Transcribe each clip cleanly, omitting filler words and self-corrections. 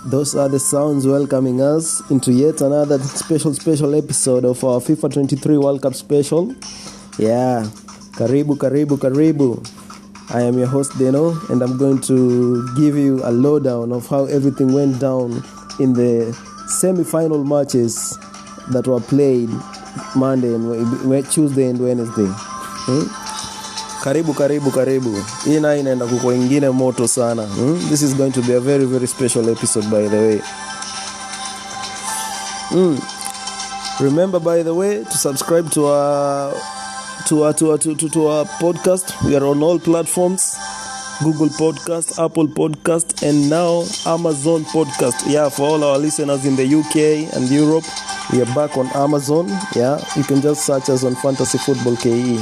Those are the sounds welcoming us into yet another special episode of our FIFA 23 World Cup special. Yeah, karibu. I am your host Denno, and I'm going to give you a lowdown of how everything went down in the semi-final matches that were played Monday and Tuesday and Wednesday. Karibu. Hii nayo inaenda kuko ingine moto sana. This is going to be a very special episode, by the way. Remember, by the way, to subscribe to our podcast. We are on all platforms: Google Podcast, Apple Podcast, and now Amazon Podcast. Yeah, for all our listeners in the UK and Europe, we are back on Amazon. Yeah, you can just search us on Fantasy Football KE.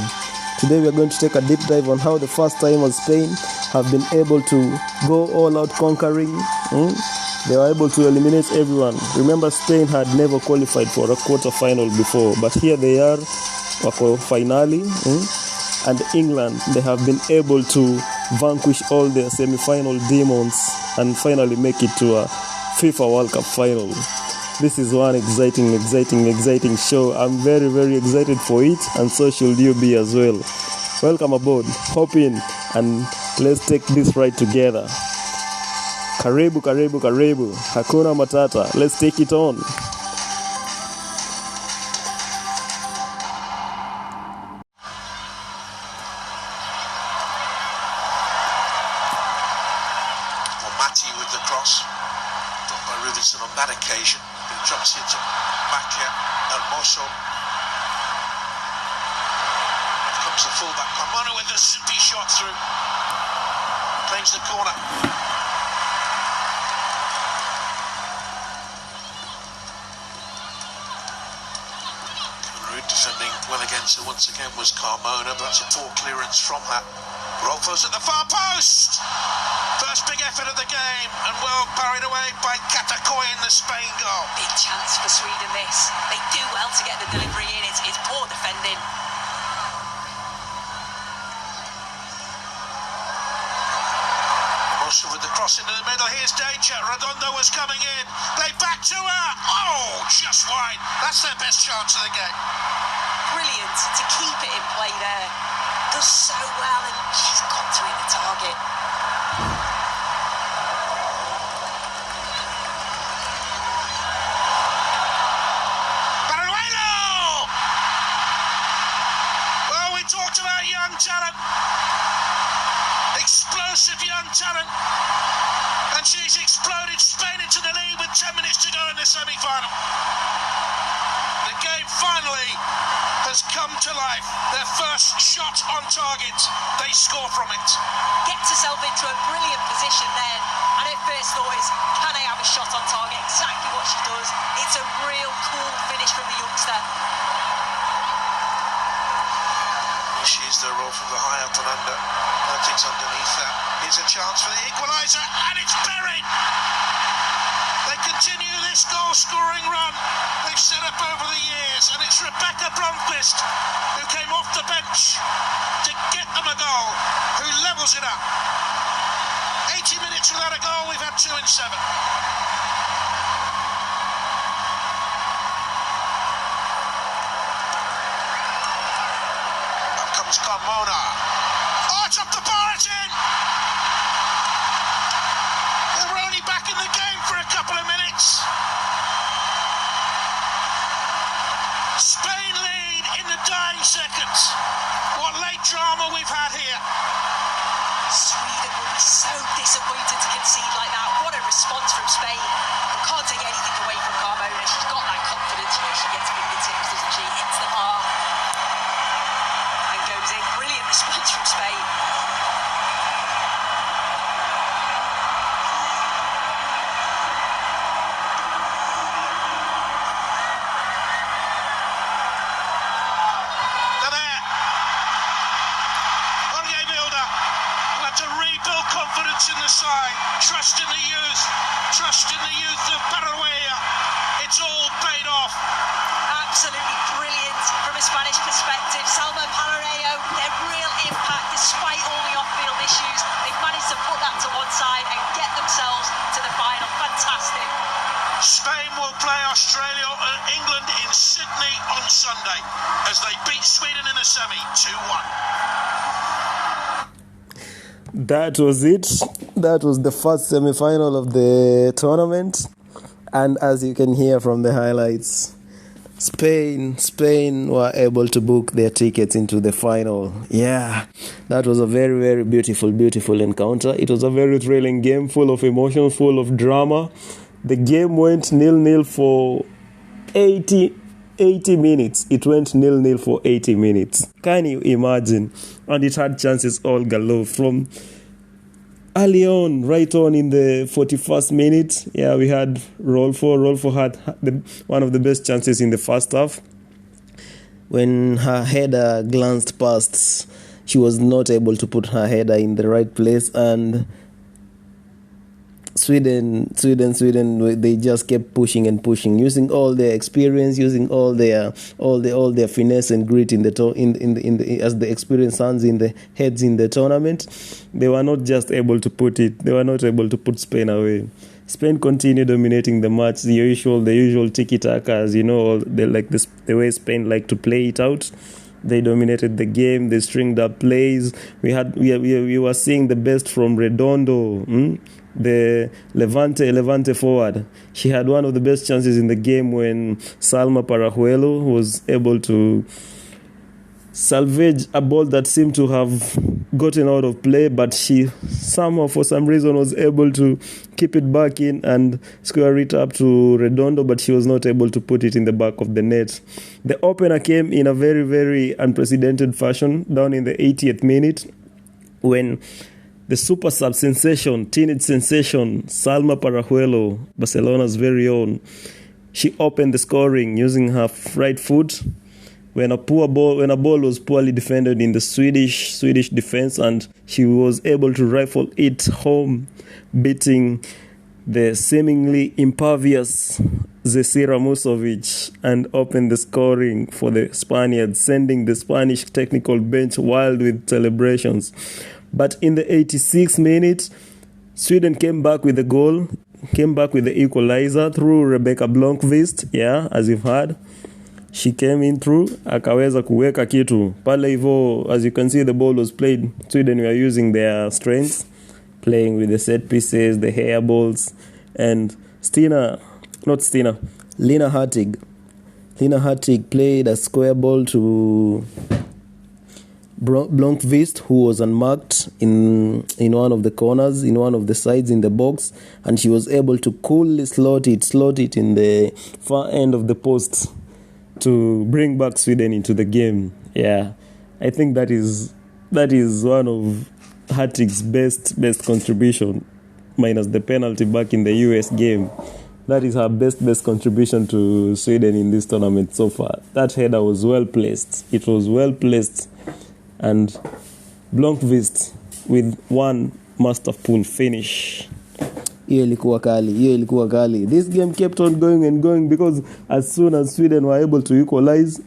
Today we are going to take a deep dive on how the first time of Spain have been able to go all out conquering. They were able to eliminate everyone. Remember, Spain had never qualified for a quarter-final before, but here they are, finally. And England, they have been able to vanquish all their semi-final demons and finally make it to a FIFA World Cup final. This is one exciting show. I'm very excited for it, and so should you be as well. Welcome aboard, hop in, and let's take this ride together. Karibu. Hakuna matata. Let's take it on. With the cross, got by Rudison on that occasion, who drops it to Makia and Mosso. Comes the fullback, Carmona with the zippy shot through, claims the corner. Rude defending well against it once again was Carmona, but that's a poor clearance from that. Rolfo's at the far post! First big effort of the game, and well parried away by Katakoy in the Spain goal. Big chance for Sweden this. They do well to get the delivery in. It's poor defending. Mosso with the cross into the middle. Here's danger. Redondo was coming in. Play back to her. Oh, just wide. That's their best chance of the game. Brilliant to keep it in play there. Does so well, and she's got to hit the target. Talked about young talent, explosive young talent, and she's exploded Spain into the lead with 10 minutes to go in the semi-final. The game finally has come to life. Their first shot on target, they score from it. Gets herself into a brilliant position then, and at first thought is, can I have a shot on target? Exactly what she does. It's a real cool finish from the youngster. She's the roll from the high up and under. Nothing's underneath that. Here's a chance for the equaliser, and it's buried. They continue this goal-scoring run they've set up over the years, and it's Rebecca Blomqvist who came off the bench to get them a goal, who levels it up. 80 minutes without a goal, we've had 2 in 7. Carmona. Oh, it's up the bar, it's in! They were only back in the game for a couple of minutes. Spain lead in the dying seconds. What late drama we've had here. Sweden will be so disappointed to concede like that. What a response from Spain. And can't take anything away from Carmona. She's got that confidence where she gets fingertips, doesn't she? Hits the bar. Brilliant response from Spain. They're there. Jorge Milda, who had to rebuild confidence in the side. Trust in the youth of Paraguay. It's all paid off. Absolutely brilliant from a Spanish perspective. Salma Palareo, their real impact despite all the off-field issues. They've managed to put that to one side and get themselves to the final. Fantastic. Sunday as they beat Sweden in the semi 2-1. That was it. That was the first semi-final of the tournament. And as you can hear from the highlights, Spain were able to book their tickets into the final. Yeah, that was a very, very beautiful encounter. It was a very thrilling game, full of emotion, full of drama. The game went 0-0 for 80 minutes. It went 0-0 for 80 minutes. Can you imagine? And it had chances all galore from early on, right on in the 41st minute. Yeah, we had Rolfo had one of the best chances in the first half. When her header glanced past, she was not able to put her header in the right place, and Sweden, they just kept pushing, using all their experience, using all their finesse and grit in the as the experienced hands in the heads in the tournament. They were not just able to put put Spain away. Spain continued dominating the match, the usual tiki-taka, as you know, the way Spain like to play it out. They dominated the game. They stringed up plays. We were seeing the best from Redondo, the Levante forward. She had one of the best chances in the game when Salma Parajuelo was able to salvage a ball that seemed to have gotten out of play, but she somehow, for some reason, was able to keep it back in and square it up to Redondo, but she was not able to put it in the back of the net. The opener came in a very, very unprecedented fashion down in the 80th minute when the super sub sensation, teenage sensation, Salma Parajuelo, Barcelona's very own, she opened the scoring using her right foot when a ball was poorly defended in the Swedish defense, and she was able to rifle it home, beating the seemingly impervious Zecira Musovic, and opened the scoring for the Spaniards, sending the Spanish technical bench wild with celebrations. But in the 86th minute, Sweden came back with the goal, came back with the equalizer through Rebecca Blomqvist, as you've heard. She came in through, akaweza kuweka kitu. Pale hivyo, as you can see, the ball was played. Sweden were using their strengths, playing with the set pieces, the hair balls, and Lina Hartig. Lina Hartig played a square ball to Blomqvist, who was unmarked in one of the corners, in one of the sides in the box, and she was able to coolly slot it in the far end of the post to bring back Sweden into the game. Yeah, I think that is one of Hartig's best contribution, minus the penalty back in the US game. That is her best contribution to Sweden in this tournament so far. That header was well placed. It was well placed, and Blomqvist with one masterful finish. Hiyo ilikuwa kali. This game kept on going because as soon as Sweden were able to equalize,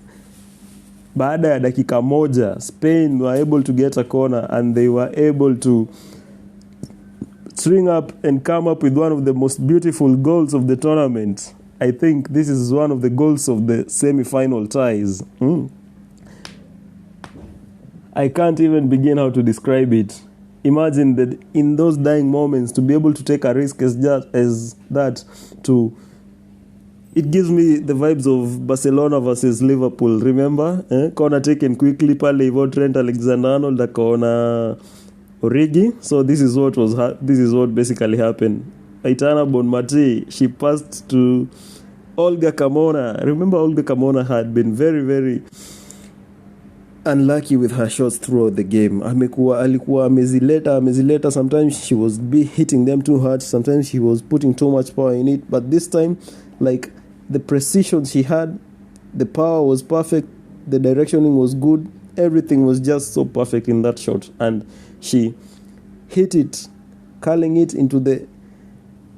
baada ya dakika moja, Spain were able to get a corner and they were able to string up and come up with one of the most beautiful goals of the tournament. I think this is one of the goals of the semi-final ties. I can't even begin how to describe it. Imagine that in those dying moments, to be able to take a risk as that, it gives me the vibes of Barcelona versus Liverpool. Remember, corner taken quickly, pale hivyo Trent Alexander-Arnold akaona Origi. So this is what basically happened. Aitana Bonmati, she passed to Olga Carmona. Remember, Olga Carmona had been very, very unlucky with her shots throughout the game. Alikuwa amezileta. Sometimes she was hitting them too hard. Sometimes she was putting too much power in it. But this time, like, the precision she had, the power was perfect, the directioning was good, everything was just so perfect in that shot. And she hit it, curling it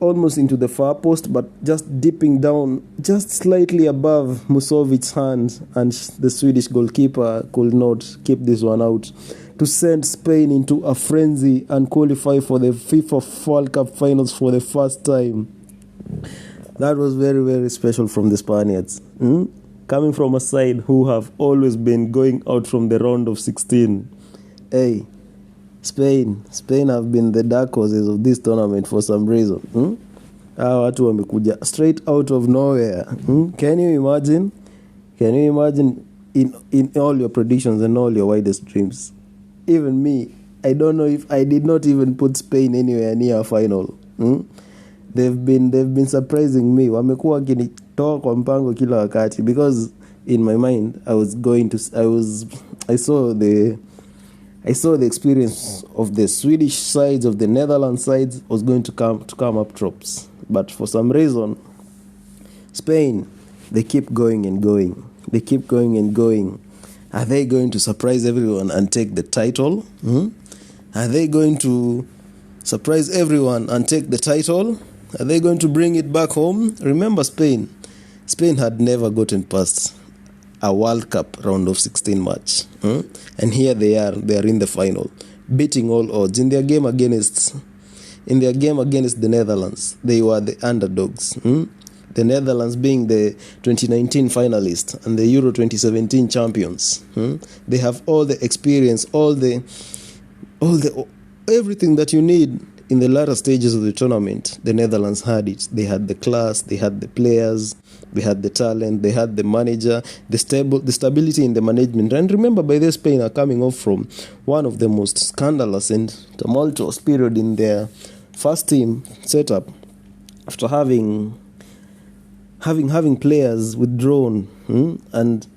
almost into the far post, but just dipping down just slightly above Musovic's hand, and the Swedish goalkeeper could not keep this one out to send Spain into a frenzy and qualify for the FIFA World Cup finals for the first time. That was very, very special from the Spaniards. coming from a side who have always been going out from the round of 16. Hey, Spain have been the dark horses of this tournament for some reason. Hawa watu wamekuja straight out of nowhere. Can you imagine in all your predictions and all your wildest dreams? Even me, I don't know if I did not even put Spain anywhere near a final. They've been surprising me. Wamekuwa wakinitoa kwa mpango kila wakati, because in my mind I saw the experience of the Swedish sides, of the Netherlands sides was going to come up tops. But for some reason, Spain, they keep going and going. Are they going to surprise everyone and take the title? Are they going to surprise everyone and take the title? Are they going to bring it back home? Remember, Spain had never gotten past a World Cup round of 16 match. And here they are in the final, beating all odds. In their game against the Netherlands, they were the underdogs. The Netherlands being the 2019 finalists and the Euro 2017 champions. They have all the experience, all the everything that you need in the latter stages of the tournament. The Netherlands had it. They had the class, they had the players, they had the talent, they had the manager, the stability in the management. And remember, by this, Spain are coming off from one of the most scandalous and tumultuous period in their first team setup, after having players withdrawn and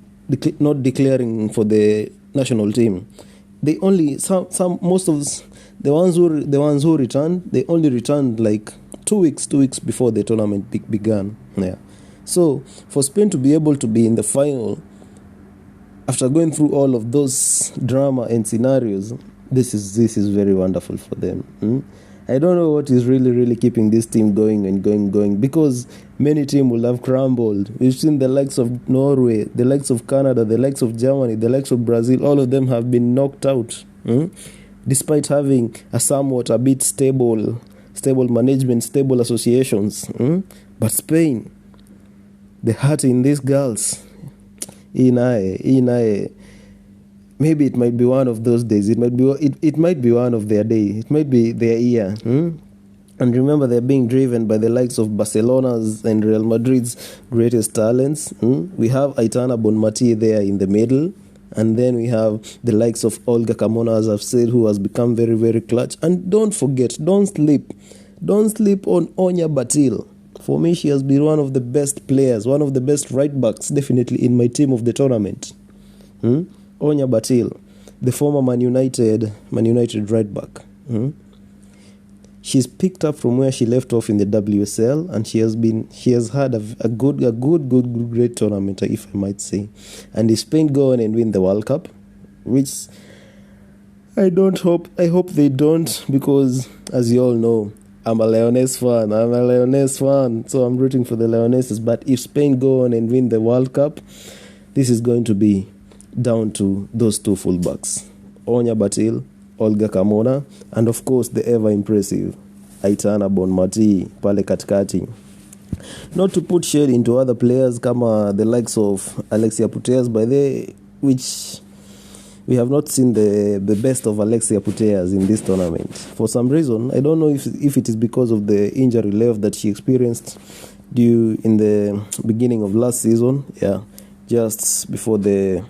not declaring for the national team. They only most of the ones who returned, they only returned like 2 weeks before the tournament began. Yeah. So for Spain to be able to be in the final after going through all of those drama and scenarios, this is very wonderful for them. I don't know what is really keeping this team going, because many teams will have crumbled. We've seen the likes of Norway, the likes of Canada, the likes of Germany, the likes of Brazil. All of them have been knocked out, despite having a bit stable management, stable associations. But Spain, the heart in these girls, maybe it might be one of those days. It might be one of their days. It might be their year. And remember, they're being driven by the likes of Barcelona's and Real Madrid's greatest talents. We have Aitana Bonmati there in the middle. And then we have the likes of Olga Carmona, as I've said, who has become very, very clutch. And don't forget, don't sleep on Onya Batil. For me, she has been one of the best players, one of the best right backs, definitely in my team of the tournament. Onya Batil, the former Man United right back. She's picked up from where she left off in the WSL, and she has had a great tournament, if I might say. And if Spain go on and win the World Cup, which I hope they don't, because as you all know, I'm a Lionesses fan, so I'm rooting for the Lionesses. But if Spain go on and win the World Cup, this is going to be down to those two fullbacks, Onya Batil, Olga Carmona, and of course the ever impressive Aitana Bonmati pale katikati. Not to put shade into other players kama the likes of Alexia Putellas, by which we have not seen the best of Alexia Putellas in this tournament. For some reason, I don't know if it is because of the injury left that she experienced due in the beginning of last season, just before the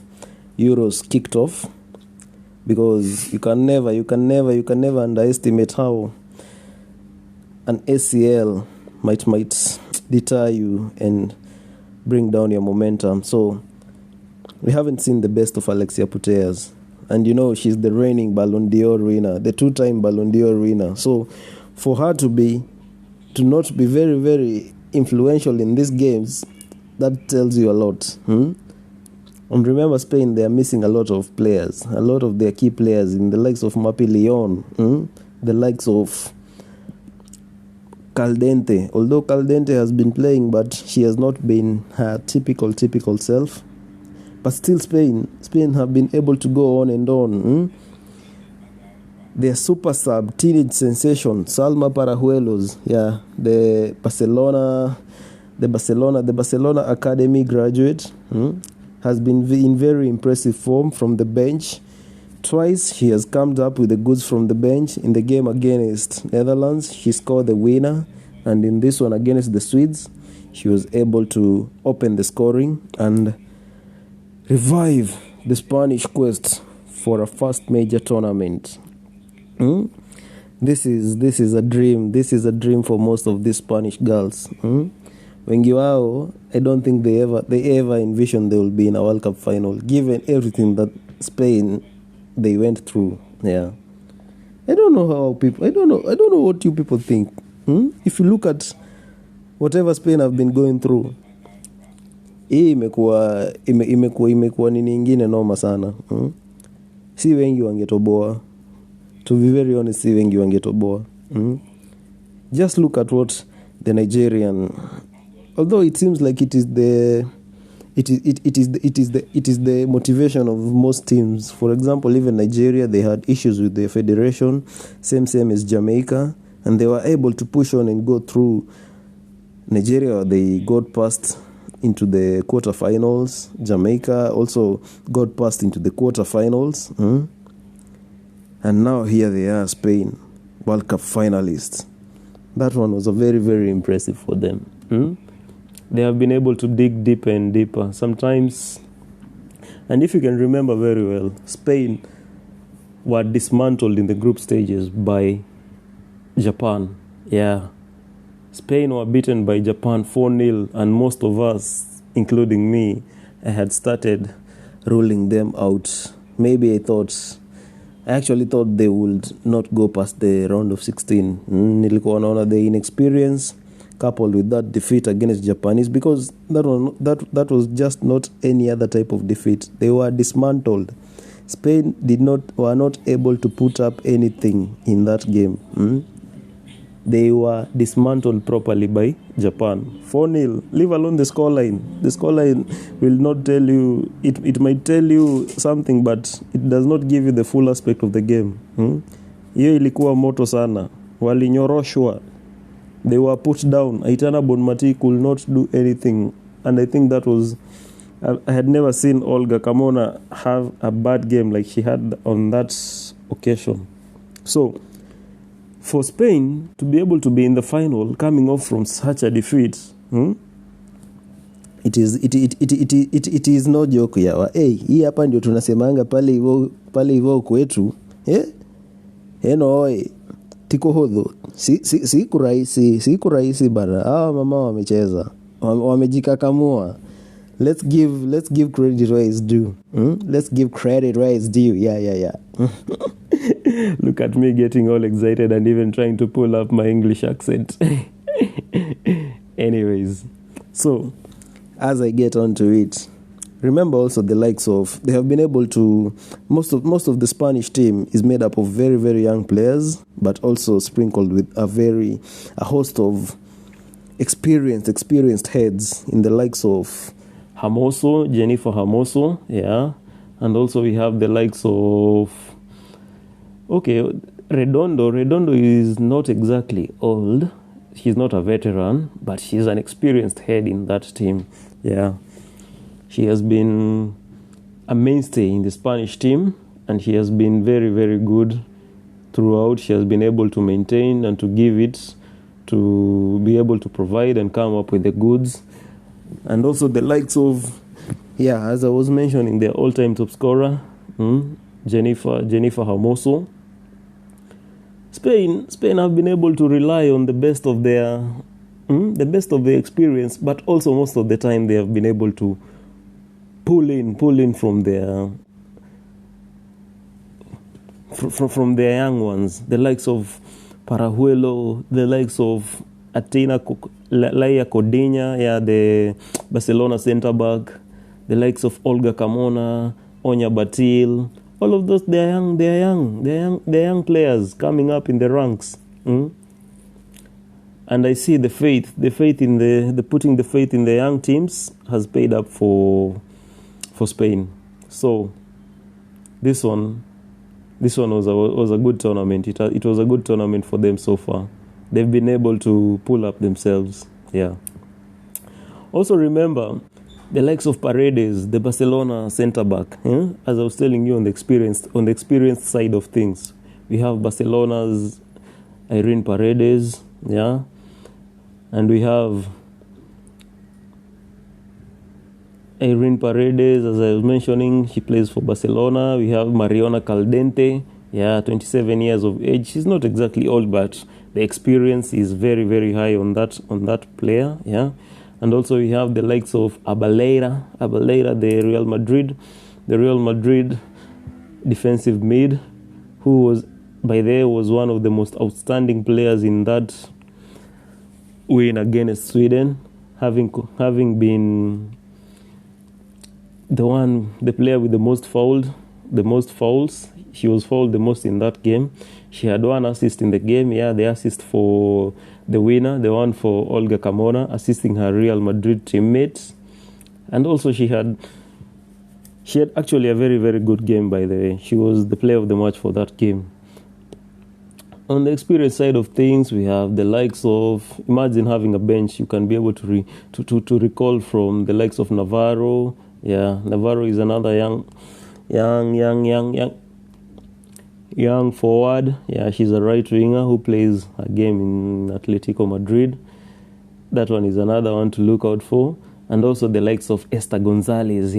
Euros kicked off, because you can never underestimate how an ACL might deter you and bring down your momentum. So we haven't seen the best of Alexia Putellas, and she's the reigning Ballon d'Or winner, the 2-time Ballon d'Or winner. So for her to not be very, very influential in these games, that tells you a lot. And remember, Spain, they are missing a lot of players, a lot of their key players, in the likes of Mapi Leon, the likes of Caldente. Although Caldente has been playing, but she has not been her typical self. But still, Spain have been able to go on and on. Their super sub, teenage sensation, Salma Parajuelos, the Barcelona the Barcelona academy graduate, has been in very impressive form from the bench. Twice he has come up with the goods from the bench. In the game against Netherlands, he scored the winner, and in this one against the Swedes, he was able to open the scoring and revive the Spanish quest for a first major tournament. This is a dream. This is a dream for most of these Spanish girls. Wengi wao, I don't think they ever envisioned they will be in a World Cup final, given everything that Spain they went through. Yeah, I don't know what you people think. If you look at whatever Spain have been going through, hii imekuwa nini ingine noma sana. Si wengi wangetoboa. To be very honest, si wengi wangetoboa. Just look at what the Nigerian, although it seems like it is the motivation of most teams. For example, even Nigeria, they had issues with their federation, same as Jamaica, and they were able to push on and go through. Nigeria, they got past into the quarterfinals. Jamaica also got past into the quarterfinals. And now here they are, Spain, World Cup finalists. That one was a very, very impressive for them. They have been able to dig deeper and deeper. Sometimes, and if you can remember very well, Spain were dismantled in the group stages by Japan. Yeah. Spain were beaten by Japan 4-0, and most of us, including me, I had started ruling them out. Maybe I actually thought they would not go past the round of 16. Nilikuwa naona the inexperience coupled with that defeat against Japanese, because that was just not any other type of defeat. They were dismantled. Spain were not able to put up anything in that game. They were dismantled properly by Japan. 4-0. Leave alone the scoreline. The scoreline will not tell you, it might tell you something, but it does not give you the full aspect of the game. Hiyo ilikuwa moto sana. Walinyoroshwa. They were put down. Aitana Bonmati could not do anything. And I think that was, I had never seen Olga Carmona have a bad game like she had on that occasion. So, for Spain to be able to be in the final, coming off from such a defeat, it is no joke yawa. Hii hapa ndio tunasemanga pale hivyo kwetu. No, tiko hodho. Si kurahisi bana. Hawa mama wamecheza. Wamejikakamua. Let's give credit where it's due. Let's give credit where it's due. Yeah. Look at me getting all excited and even trying to pull up my English accent. Anyways, so as I get onto it, remember also the likes of, they have been able to, most of the Spanish team is made up of very, very young players, but also sprinkled with a host of experienced heads in the likes of Jennifer Hermoso, yeah. And also we have the likes of, Redondo is not exactly old. She's not a veteran, but she's an experienced head in that team. Yeah. She has been a mainstay in the Spanish team, and she has been very, very good throughout. She has been able to maintain and to give it, to be able to provide and come up with the goods. And also the likes of, as I was mentioning, the all-time top scorer, Jennifer Hermoso. Spain have been able to rely on the best of their experience, but also most of the time they have been able to pull in from their young ones, the likes of Parajuelo, the likes of Athena Laia Codinha, the Barcelona centre back, the likes of Olga Carmona, Onya Batil. All of those, they're young players coming up in the ranks. And I see the faith in the putting the faith in the young teams has paid up for Spain. So this one was a good tournament. It was a good tournament for them so far. They've been able to pull up themselves. Yeah. Also remember, the likes of Paredes, the Barcelona centre-back, as I was telling you on the experienced side of things, we have Barcelona's Irene Paredes, and we have Irene Paredes, as I was mentioning, she plays for Barcelona. We have Mariona Caldente, 27 years of age. She's not exactly old, but the experience is very, very high on that player, And also we have the likes of Abaleira, the Real Madrid defensive mid, who was one of the most outstanding players in that win against Sweden, having been the player with the most fouls. She was fouled the most in that game. She had 1 assist in the game, the assist for the winner, the one for Olga Carmona, assisting her Real Madrid teammates. And also she had actually a very, very good game, by the way. She was the player of the match for that game. On the experience side of things, we have the likes of, imagine having a bench you can be able to recall from the likes of Navarro. Navarro is another young forward. She's a right winger who plays a game in Atletico Madrid. That one is another one to look out for. And also the likes of Esther Gonzalez.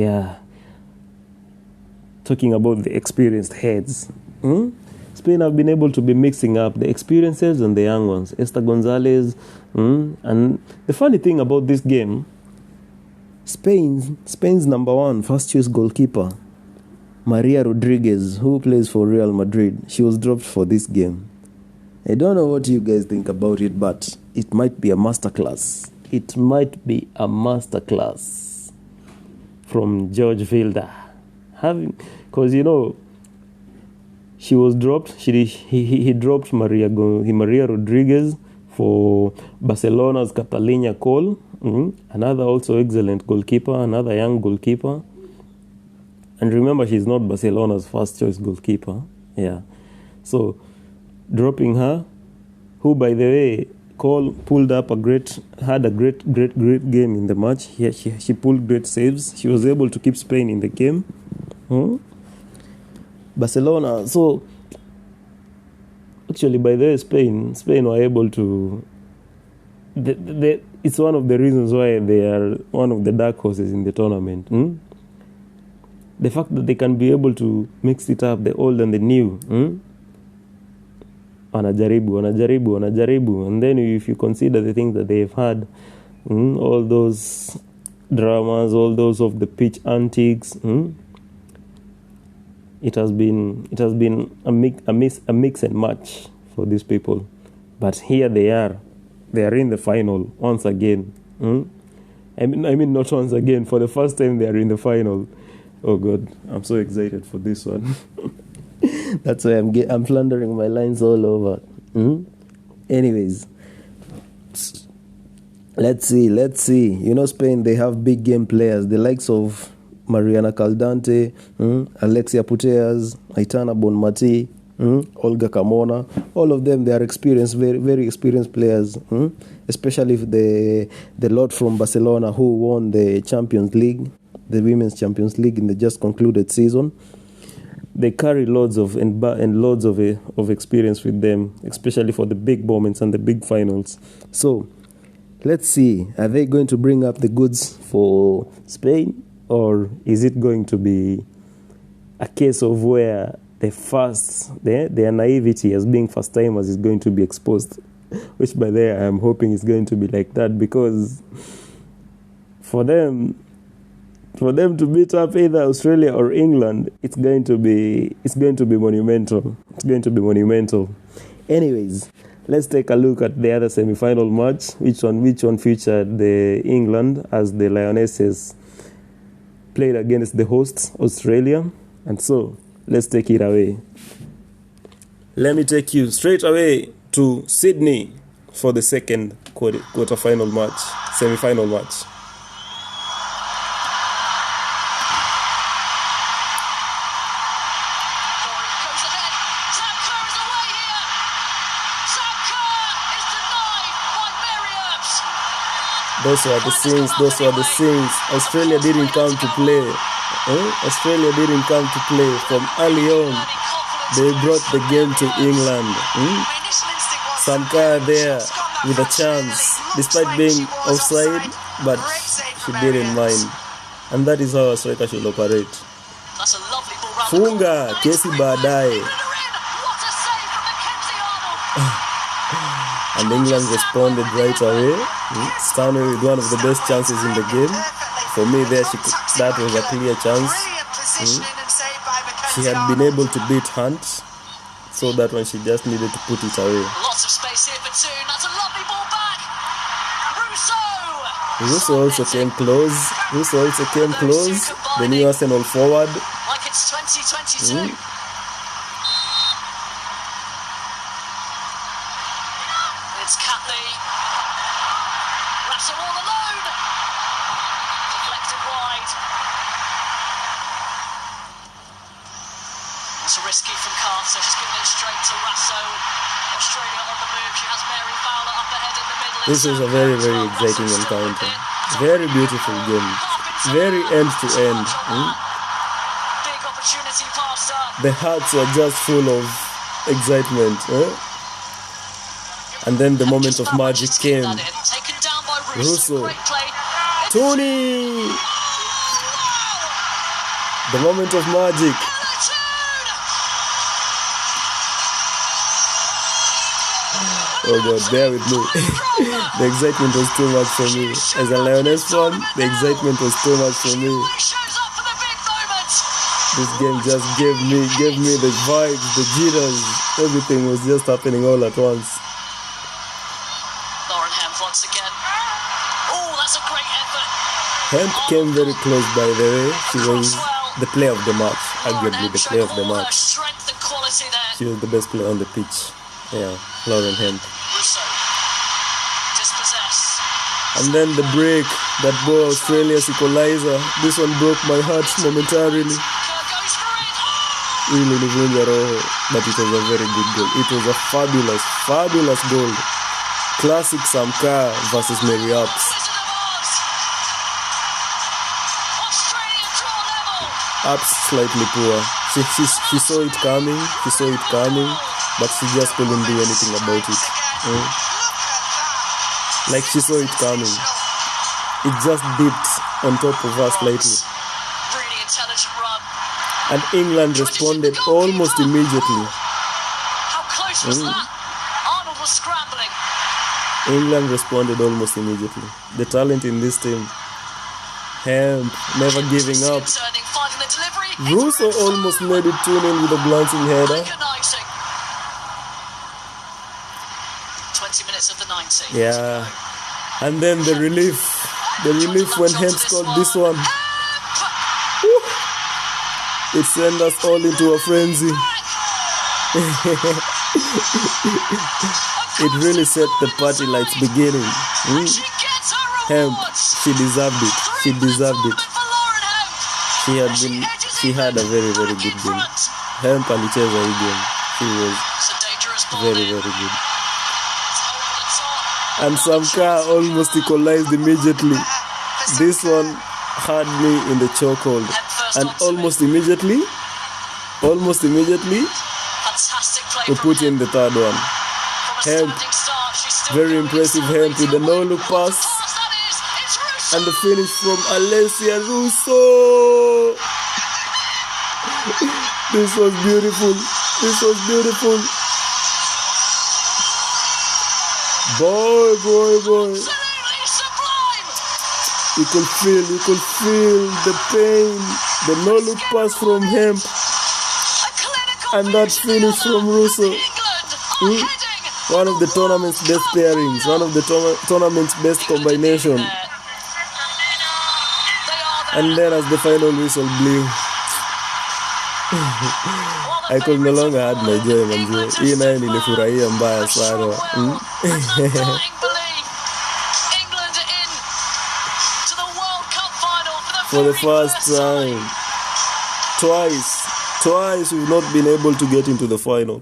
Talking about the experienced heads. Spain have been able to be mixing up the experiences and the young ones. Esther Gonzalez. And the funny thing about this game, Spain's number 1 first choice goalkeeper, Maria Rodriguez, who plays for Real Madrid, she was dropped for this game. I don't know what you guys think about it, but it might be a masterclass. It might be a masterclass from George Vilda. Because, she was dropped. He dropped Maria Rodriguez for Barcelona's Catalina Cole. Another also excellent goalkeeper, another young goalkeeper. And remember, she's not Barcelona's first choice goalkeeper. So, dropping her, who, by the way, Cole pulled up had a great game in the match. She pulled great saves. She was able to keep Spain in the game. Barcelona. So, actually, by the way, Spain were able to. It's one of the reasons why they are one of the dark horses in the tournament. The fact that they can be able to mix it up, the old and the new. Wanajaribu. And then if you consider the things that they've had, all those dramas, all those of the pitch antics, it has been a mix and match for these people. But here they are in the final once again. I mean not once again, for the first time they are in the final. Oh God, I'm so excited for this one. That's why I'm floundering my lines all over. Anyways, let's see. Spain, they have big game players, the likes of Mariana Caldente, Alexia Putellas, Aitana Bonmati, Olga Carmona. All of them, they are experienced, very, very experienced players. Especially the lot from Barcelona who won the Champions League, the Women's Champions League in the just concluded season. They carry loads of experience with them, especially for the big moments and the big finals. So, let's see. Are they going to bring up the goods for Spain? Or is it going to be a case of where their naivety as being first-timers is going to be exposed? Which, by the way, I'm hoping is going to be like that, because for them to beat up either Australia or England, it's going to be monumental. It's going to be monumental. Anyways, let's take a look at the other semi-final match. Which one featured the England as the Lionesses played against the hosts, Australia. And so, let's take it away. Let me take you straight away to Sydney for the second quarter-final match, semi-final match. Those were the scenes. Australia didn't come to play. Australia didn't come to play. From early on, they brought the game to England. Some car there with a chance, despite being offside, but she didn't mind. And that is how a striker should operate. Funga, kesi baadaye. And England responded right away. Stanley with one of the best chances in the game. For me, that was a clear chance. She had been able to beat Hunt, so that one she just needed to put it away. Lots of space here for Toon. That's a lovely ball back. Russo also came close. The new Arsenal forward. Like it's 2022. It's Catley. Russell all alone. Deflected wide. It's risky from Carter. She's given it straight to Russell. Australia on the move. She has Mary Fowler up ahead in the middle. This is a very, very exciting encounter. Very beautiful game. Very end to end. Big opportunity passed up. The hearts were just full of excitement. And then the moment of magic came. Russo. Tony! The moment of magic. Oh God, bear with me. The excitement was too much for me. As a Lionesses fan, the excitement was too much for me. This game just gave me the vibes, the jitters. Everything was just happening all at once. Once again. Oh, that's a great effort. Hemp came very close, by the way. She was the player of the match, arguably the player of the match. Strength and quality there. She was the best player on the pitch. Yeah, Lauren Hemp. And then the break, that ball, Australia's equalizer. This one broke my heart momentarily. Really, but it was a very good goal. It was a fabulous goal. Classic Samka versus Mary Ups. Ups slightly poor. She saw it coming. But she just couldn't do anything about it. Like she saw it coming. It just dipped on top of her slightly. Really intelligent run. And England responded almost immediately. How close was that? Arnold was scrambling. England responded almost immediately. The talent in this team. Hemp, never giving up. Russo almost made it 2-0 with a glancing header. 20 minutes of the 90. Yeah. And then the relief when Hemp scored this one. Woo. It sent us all into a frenzy. It really set the party lights beginning. Hemp, she deserved it. She had a very, very good game. Hemp alicheza hii game. She was very, very good. And Samka almost equalized immediately. This one had me in the chokehold. And almost immediately, we put in the third one. Hemp, very impressive Hemp with the no-look pass. And the finish from Alessia Russo. This was beautiful. Boy. You could feel the pain. The no-look pass from Hemp. And that finish from Russo. One of the tournament's best pairings. One of the tournament's best combination. And then as the final whistle blew, I could no longer have my joy, manze. Hii nayo nilifurahia mbaya sana. For the first time. Twice we've not been able to get into the final.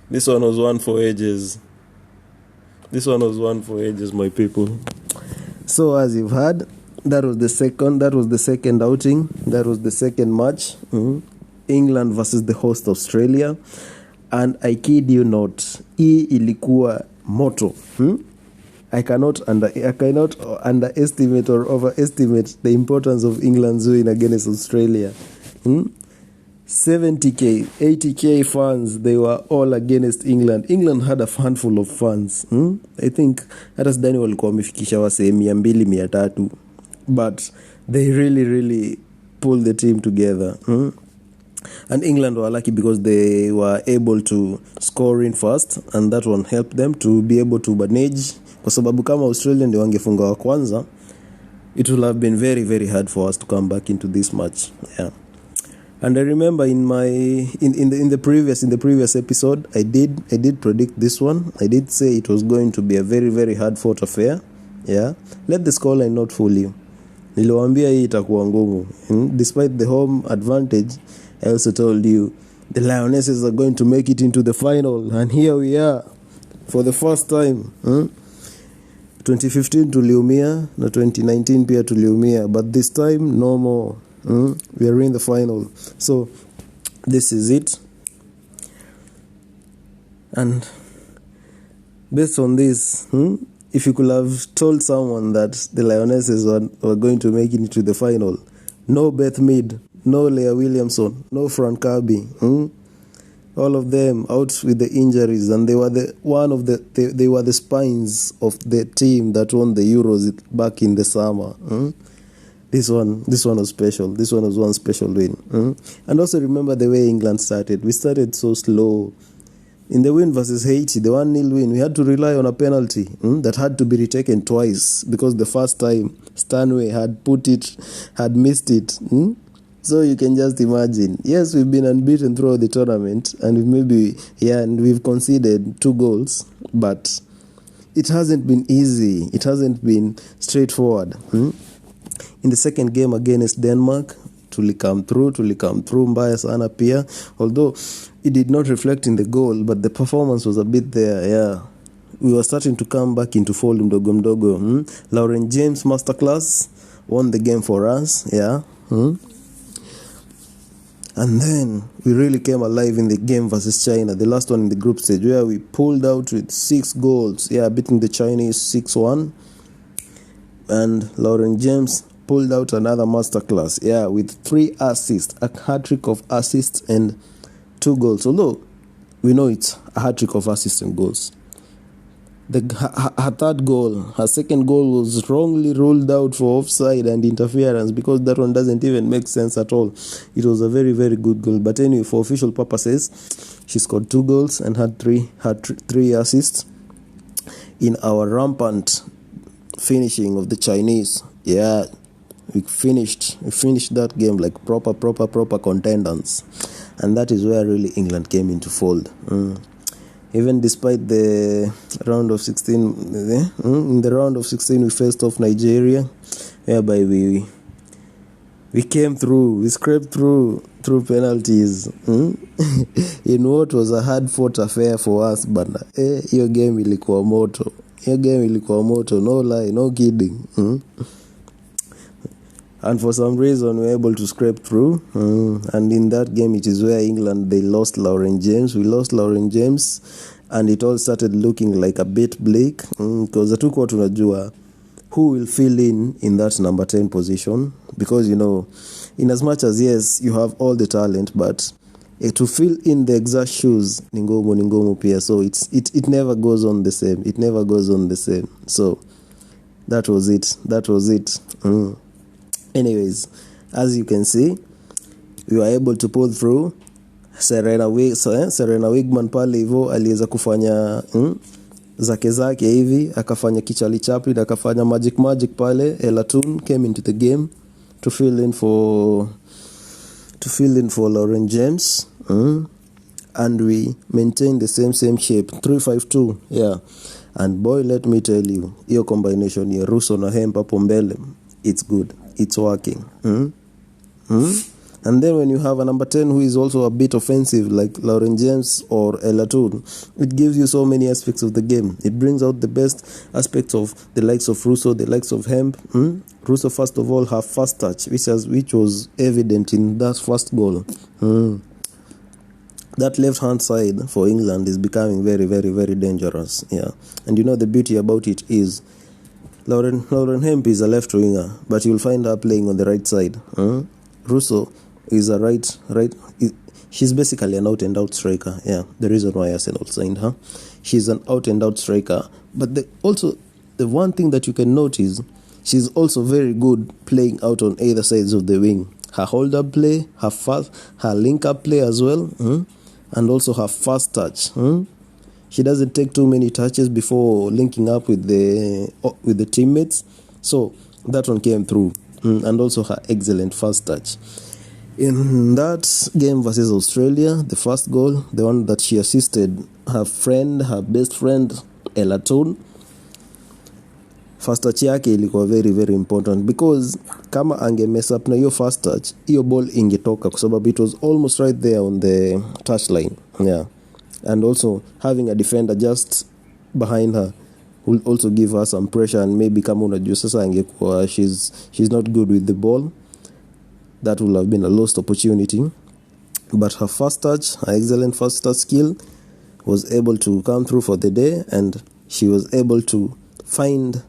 This one was one for ages. My people. So as you've heard, that was the second outing. That was the second match. England versus the host Australia. And I kid you not, hii ilikuwa moto. I cannot underestimate or overestimate the importance of England's win against Australia. 70k, 80k fans, they were all against England. England had a handful of fans. I think hata sidhani walikuwa wamefikisha wase 200-300, but they really pulled the team together. And England were lucky because they were able to score in fast, and that one helped them to be able to manage. Kwa sababu kama Australia ndio wangefunga wa kwanza, it would have been very hard for us to come back into this match. Yeah. And I remember in the previous episode, I did predict this one. I did say it was going to be a very hard fought affair. Yeah. Let the scoreline not fool you. Niliwaambia hii itakuwa ngumu. Despite the home advantage, I also told you the Lionesses are going to make it into the final, and here we are for the first time. 2015 tuliumia na 2019 pia tuliumia, but this time no more. We are in the final. So this is it. And based on this, if you could have told someone that the Lionesses were going to make it into the final, no Beth Mead, no Leah Williamson, no Frank Kirby, all of them out with the injuries, and they were the spines of the team that won the Euros back in the summer. This one was special. This one was one special win. And also remember the way England started. We started so slow. In the win versus Haiti, the 1-0 win, we had to rely on a penalty that had to be retaken twice, because the first time Stanway had missed it. So you can just imagine. Yes, we've been unbeaten throughout the tournament, and we've conceded 2 goals, but it hasn't been easy. It hasn't been straightforward. In the second game against Denmark, tulikam through mbaya sana pia, although it did not reflect in the goal, but the performance was a bit there. Yeah, we were starting to come back into fold mdogo. Lauren James masterclass won the game for us. Yeah. And then we really came alive in the game versus China, the last one in the group stage, where we pulled out with 6 goals. Yeah, beating the Chinese 6-1. And Lauren James pulled out another masterclass, with 3 assists, a hat-trick of assists and 2 goals. Although we know it's a hat-trick of assists and goals. Her second goal was wrongly ruled out for offside and interference, because that one doesn't even make sense at all. It was a very good goal. But anyway, for official purposes, she scored 2 goals and had 3 assists in our rampant finishing of the Chinese. Yeah, we finished that game like proper contenders, and that is where really England came into fold. Even despite the round of 16, in the round of 16 we faced off Nigeria, whereby we came through, we scraped through penalties. In what was a hard fought affair for us, but hiyo game ilikuwa moto. No lie, no kidding. And for some reason we were able to scrape through. And in that game, it is where England, they lost Lauren James. We lost Lauren James, and it all started looking like a bit bleak, because hatukuwa tunajua who will fill in that number 10 position, because in as much as yes, you have all the talent, but to fill in the exact shoes ni ngumu pia. So it never goes on the same. So that was it. Anyways, as you can see, we were able to pull through. Serena Wigman pale hivyo aliweza kufanya zake hivi, akafanya kichali chapi, akafanya magic pale. Elatun came into the game to fill in for Lauren James, and we maintained the same shape, 3-5-2. Yeah, and boy, let me tell you, hiyo combination ya Russo na Hemp hapo mbele, it's good, it's working. And then when you have a number 10 who is also a bit offensive, like Lauren James or Elatoon, it gives you so many aspects of the game. It brings out the best aspects of the likes of Russo, the likes of Hemp. Russo, first of all, her first touch, which was evident in that first goal. That left-hand side for England is becoming very, very, very dangerous. Yeah, and the beauty about it is Lauren Hemp is a left winger, but you'll find her playing on the right side. Russo is a right. She's basically an out-and-out striker. Yeah, the reason why Arsenal signed her. She's an out-and-out striker. But the one thing that you can notice, she's also very good playing out on either sides of the wing. Her hold-up play, her link-up play as well, and also her fast touch. She doesn't take too many touches before linking up with the teammates. So that one came through. And also her excellent fast touch. In that game versus Australia, the first goal, the one that she assisted her best friend, Elatoon, first touch yake ilikuwa very, very important, because kama ange mess up na hiyo first touch, hiyo ball ingetoka kwa sababu it was almost right there on the touchline. Yeah. And also having a defender just behind her will also give her some pressure, and maybe kama unajua sasa angekuwa she's not good with the ball, that will have been a lost opportunity. But her first touch, her excellent first touch skill, was able to come through for the day, and she was able to find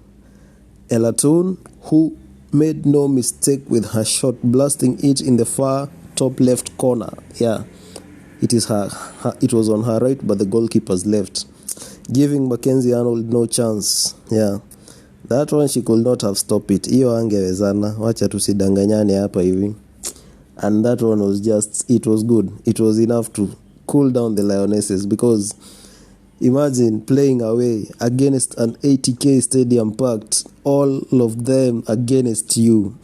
Elatoon, who made no mistake with her shot, blasting it in the far top left corner. Yeah, it was on her right, but the goalkeeper's left, giving Mackenzie Arnold no chance. Yeah, that one she could not have stopped it. Hiyo angewezana, wacha tusidanganyane hapa hivi. And that one was it was good. It was enough to cool down the Lionesses, because imagine playing away against an 80k stadium packed, all of them against you.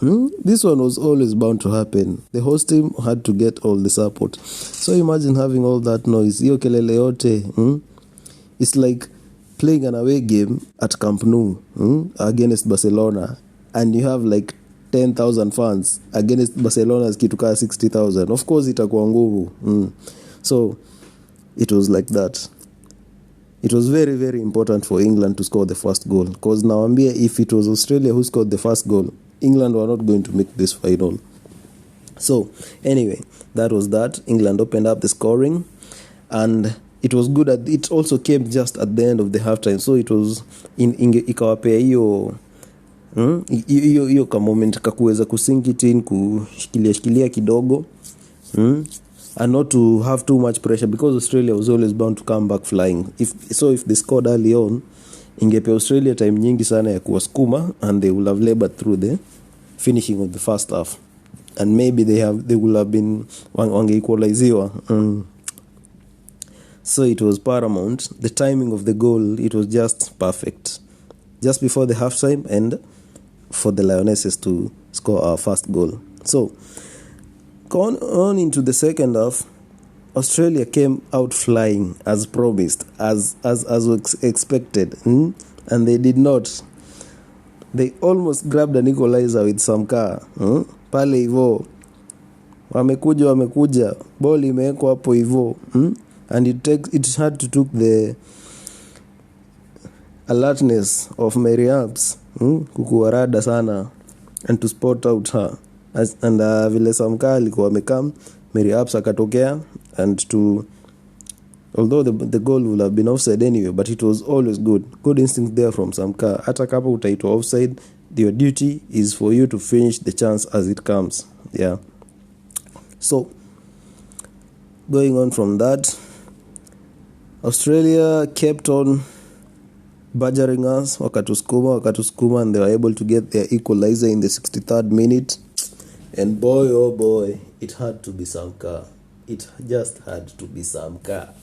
This one was always bound to happen. The host team had to get all the support. So imagine having all that noise. Hiyo kelele yote. It's like playing an away game at Camp Nou against Barcelona, and you have like 10,000 fans against Barcelona's kitu kaa 60,000. Of course itakuwa nguvu. So it was like that. It was very, very important for England to score the first goal, because nawaambia, if it was Australia who scored the first goal, England were not going to make this final. So anyway, that was that. England opened up the scoring, and it was good. It also came just at the end of the halftime, so it was ikawapea hiyo ka moment kakuweza kusink it in, kushikilia kidogo, and not to have too much pressure, because Australia was always bound to come back flying. If they scored early on, ingepea Australia time nyingi sana ya kuwasukuma, and they will have labored through the finishing of the first half, and maybe they will have been wangeequaliziwa. So it was paramount. The timing of the goal, it was just perfect, just before the halftime, and for the Lionesses to score our first goal. So going on into the second half, Australia came out flying as promised, as was expected, and they did not. They almost grabbed an equalizer with some car. Pale hivyo wamekuja ball imewekwa hapo hivyo, and it had to took the alertness of Mary Apps kukuwarada sana, and to spot out her, and vile Samka alikuwa amekam, Mary Apps akatokea, and although the goal would have been offside anyway, but it was always good instinct there from Samka. Hata kama utaitwa offside, your duty is for you to finish the chance as it comes. Yeah. So going on from that, Australia kept on badgering us, wakatuskuma, and they were able to get their equalizer in the 63rd minute. And boy, oh boy, it had to be Samka. It just had to be Samka.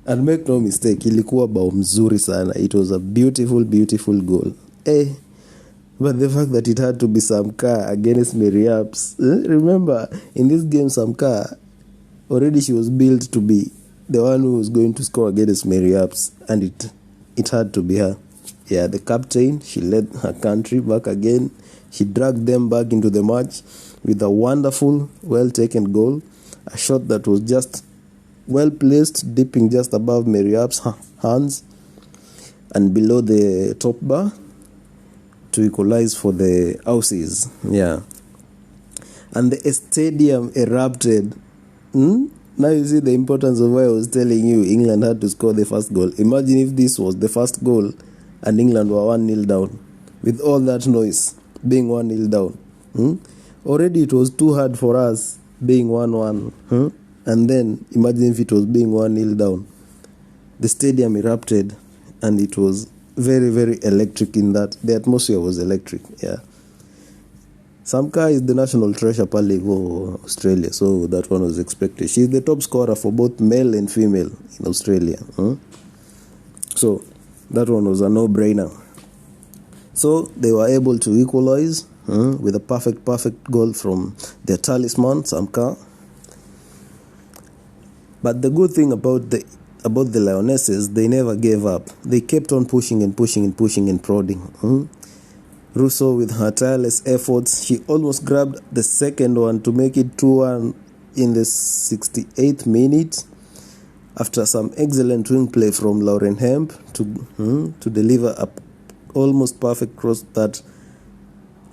And make no mistake, ilikuwa bao mzuri sana. It was a beautiful, beautiful goal. But the fact that it had to be Samka against Mary Apps. Remember, in this game, Samka, already she was built to be the one who was going to score against Mary Apps. And it had to be her. Yeah, the captain, she led her country back again. She dragged them back into the match. with a wonderful, well-taken goal. A shot that was just well-placed, dipping just above Meriap's hands and below the top bar to equalize for the Aussies. Yeah. And the stadium erupted. Now you see the importance of why I was telling you England had to score the first goal. Imagine if this was the first goal and England were 1-0 down. With all that noise, being 1-0 down. Already it was too hard for us being 1-1. And then imagine if it was being 1-0 down. The stadium erupted and it was very, very electric in that. The atmosphere was electric, yeah. Samka is the national treasure pale for Australia, so that one was expected. She's the top scorer for both male and female in Australia. So that one was a no-brainer. So they were able to equalize with a perfect goal from their talisman, Samka. But the good thing about the Lionesses, they never gave up. They kept on pushing and prodding. Russo, with her tireless efforts, she almost grabbed the second one to make it 2-1 in the 68th minute after some excellent wing play from Lauren Hemp to deliver a almost perfect cross that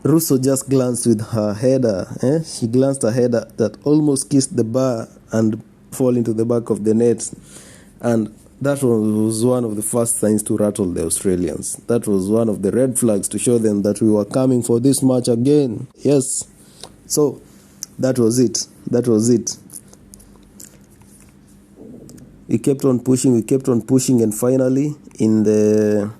Russo just glanced with her header. She glanced a header that almost kissed the bar and fall into the back of the net. And that was one of the first signs to rattle the Australians. That was one of the red flags to show them that we were coming for this match again. Yes. So, that was it. We kept on pushing, and finally, in the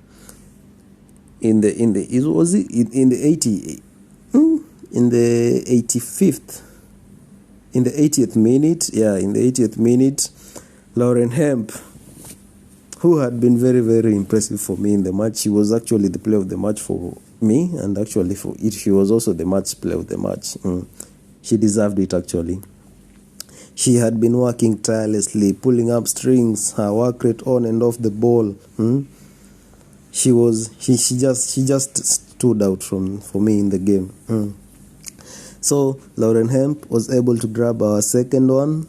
80th minute, Lauren Hemp, who had been very, very impressive for me in the match. She was actually the player of the match for me, and actually for it, she was also the match player of the match. She deserved it, actually. She had been working tirelessly, pulling up strings, her work rate on and off the ball. She just stood out for me in the game. So Lauren Hemp was able to grab our second one.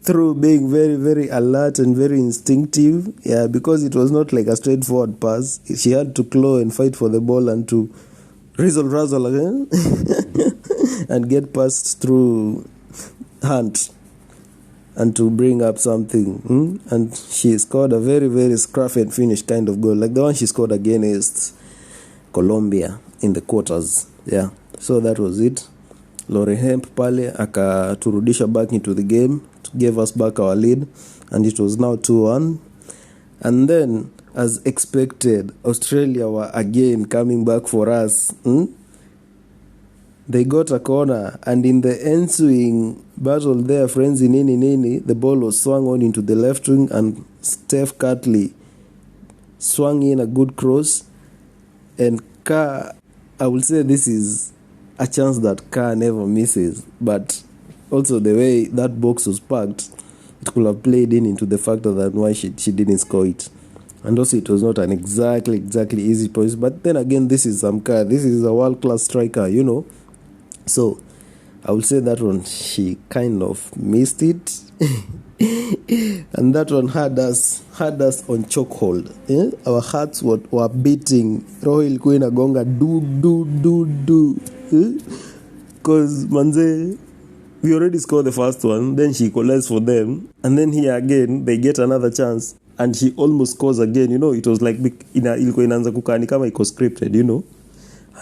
Through being very, very alert and very instinctive, because it was not like a straightforward pass. She had to claw and fight for the ball and to razzle again and get past through Hunt and to bring up something. And she scored a very, very scruff and finish kind of goal, like the one she scored against Colombia in the quarters. Yeah, so that was it. Lauren Hemp pale akaturudisha back into the game, gave us back our lead, and it was now 2-1. And then, as expected, Australia were again coming back for us. They got a corner, and in the ensuing battle there, frenzy nini, the ball was swung on into the left wing, and Steph Catley swung in a good cross. And Carr, I will say this is a chance that Carr never misses, but also the way that box was packed, it could have played into the factor that why she didn't score it. And also it was not an exactly easy point. But then again, this is Samka. This is a world-class striker, So I will say that one, she kind of missed it. And that one had us on chokehold. Our hearts were beating. Roho ilikuwa inagonga do. Because manze, we already scored the first one, then she equalized for them, and then here again they get another chance and she almost scores again. It was like ilikuwa inaanza kukani kama iko scripted,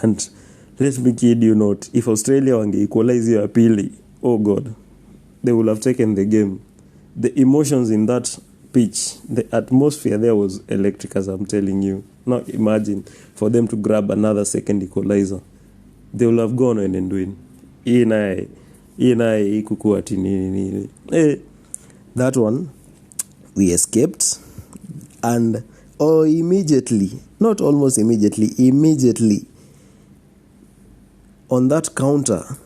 And let me kid you not, if Australia wange equalize ya pili, oh god, they would have taken the game. The emotions in that pitch, the atmosphere there was electric, as I'm telling you. Now imagine for them to grab another second equalizer. They will have gone on and win. That one, we escaped, and immediately, not almost immediately, on that counter,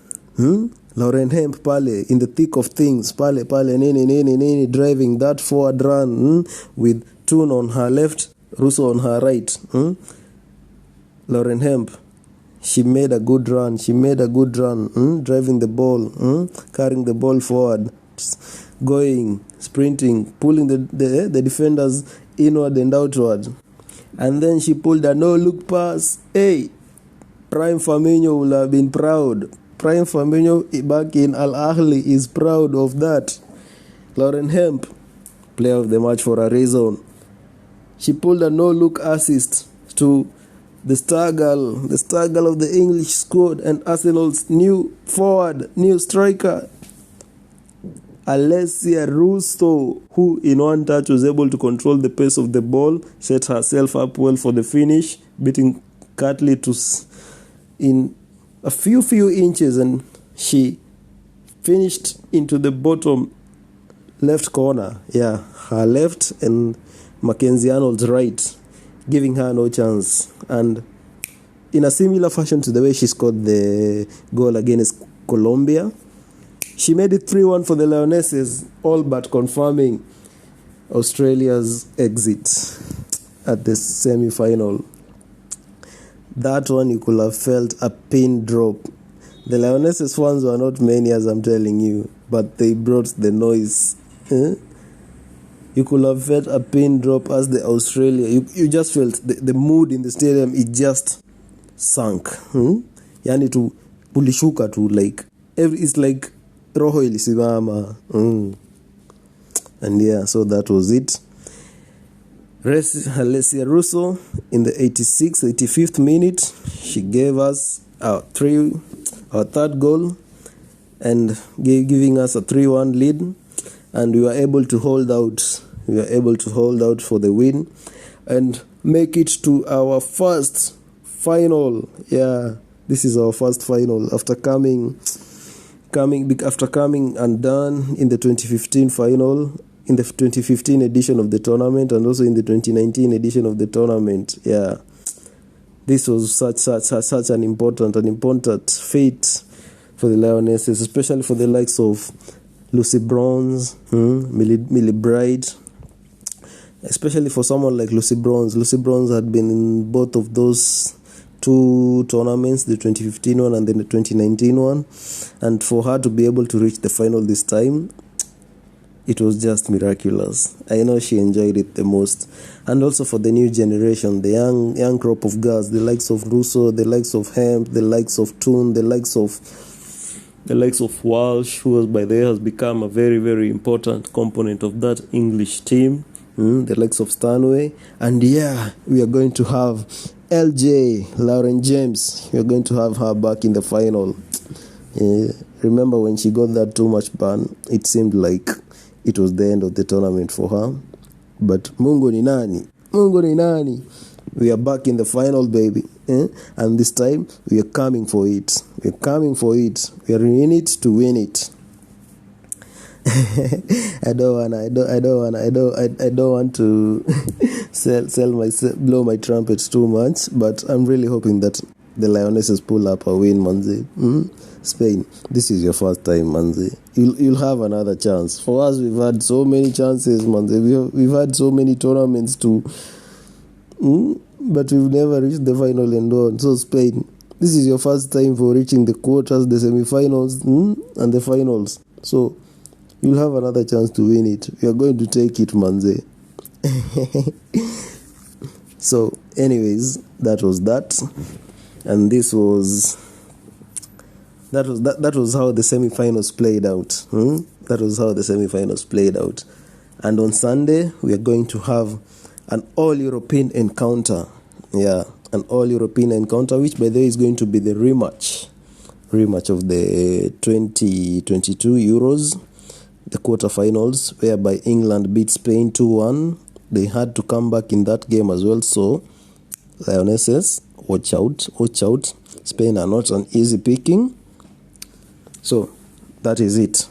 Lauren Hemp pale, in the thick of things, pale, nini, driving that forward run, with Toon on her left, Russo on her right. Lauren Hemp, She made a good run. Driving the ball, carrying the ball forward, going, sprinting, pulling the defenders inward and outward. And then she pulled a no-look pass. Hey, Prime Firmino will have been proud. Prime Firmino back in Al Ahly is proud of that. Lauren Hemp, player of the match for a reason. She pulled a no-look assist to the star girl of the English squad and Arsenal's new striker, Alessia Russo, who in one touch was able to control the pace of the ball, set herself up well for the finish, beating Catley in a few inches, and she finished into the bottom left corner. Yeah, her left and Mackenzie Arnold's right, giving her no chance. And in a similar fashion to the way she scored the goal against Colombia, she made it 3-1 for the Lionesses, all but confirming Australia's exit at the semi-final. That one you could have felt a pin drop. The Lionesses fans were not many, as I'm telling you, but they brought the noise. You could have felt a pin drop as the Australia. You just felt the mood in the stadium. It just sank. Yani to pulishuka to like it's like roho ilisimama. And yeah, so that was it. Alessia Russo in the 85th minute, she gave us our third goal and giving us a 3-1 lead, and we were able to hold out. We were able to hold out for the win and make it to our first final. Yeah, this is our first final after coming undone in the 2015 final, in the 2015 edition of the tournament, and also in the 2019 edition of the tournament. Yeah, this was such an important fate for the Lionesses, especially for the likes of Lucy Bronze, Millie Bride. Especially for someone like Lucy Bronze. Lucy Bronze had been in both of those two tournaments, the 2015 one and then the 2019 one. And for her to be able to reach the final this time, it was just miraculous. I know she enjoyed it the most. And also for the new generation, the young crop of girls, the likes of Russo, the likes of Hemp, the likes of Toon, the likes of Walsh, who has become a very, very important component of that English team. The likes of Stanway. And yeah, we are going to have LJ, Lauren James. We are going to have her back in the final. Remember when she got that too much ban, it seemed like it was the end of the tournament for her. But Mungu ni nani? We are back in the final, baby. And this time, we are coming for it. We are in it to win it. I don't want to blow my trumpets too much, but I'm really hoping that the Lionesses pull up a win, Manzi. Spain, this is your first time, Manzi. You'll have another chance. For us, we've had so many chances, Manzi. We've had so many tournaments too, but we've never reached the final and won. So Spain, this is your first time for reaching the quarters, the semi-finals, and the finals. So you'll have another chance to win it. We are going to take it, Manze. So, anyways, that was that, and that was how the semi-finals played out. That was how the semi-finals played out. And on Sunday, we are going to have an all-European encounter. Yeah, an all-European encounter, which by the way is going to be the rematch of the 2022 Euros. The quarterfinals, whereby England beat Spain 2-1. They had to come back in that game as well. So, Lionesses, watch out. Spain are not an easy picking. So, that is it.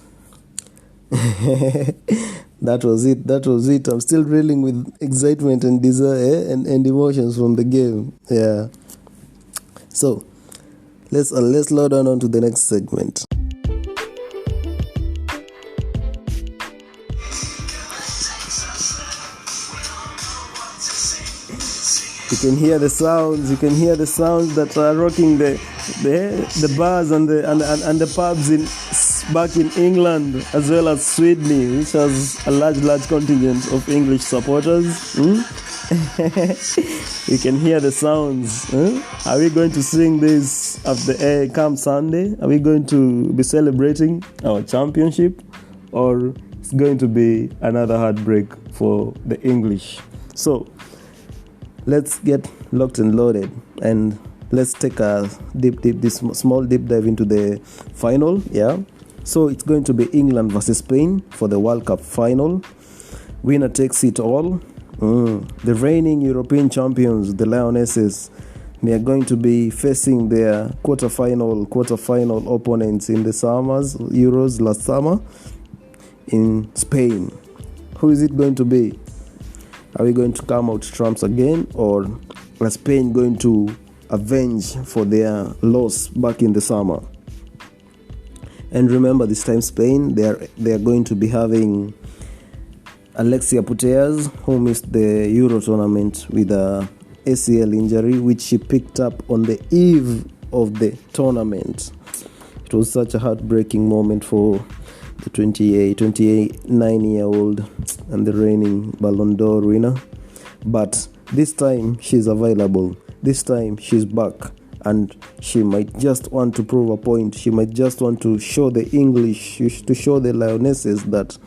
That was it. I'm still reeling with excitement and desire and emotions from the game. Yeah. So, let's load on to the next segment. You can hear the sounds. You can hear the sounds that are rocking the bars and the pubs back in England, as well as Sweden, which has a large contingent of English supporters. You can hear the sounds. Are we going to sing this come Sunday? Are we going to be celebrating our championship, or it's going to be another heartbreak for the English? So let's get locked and loaded, and let's take a small deep dive into the final. So it's going to be England versus Spain for the World Cup final. Winner takes it all. The reigning European champions, the Lionesses, they are going to be facing their quarterfinal opponents in the Euros last summer in Spain. Who is it going to be? Are we going to come out trumps again, or are Spain going to avenge for their loss back in the summer? And remember, this time Spain, they are going to be having Alexia Putellas, who missed the Euro tournament with a ACL injury, which she picked up on the eve of the tournament. It was such a heartbreaking moment for the 29-year-old and the reigning Ballon d'Or winner. But this time she's available. This time she's back, and she might just want to prove a point. She might just want to show the English, to show the Lionesses that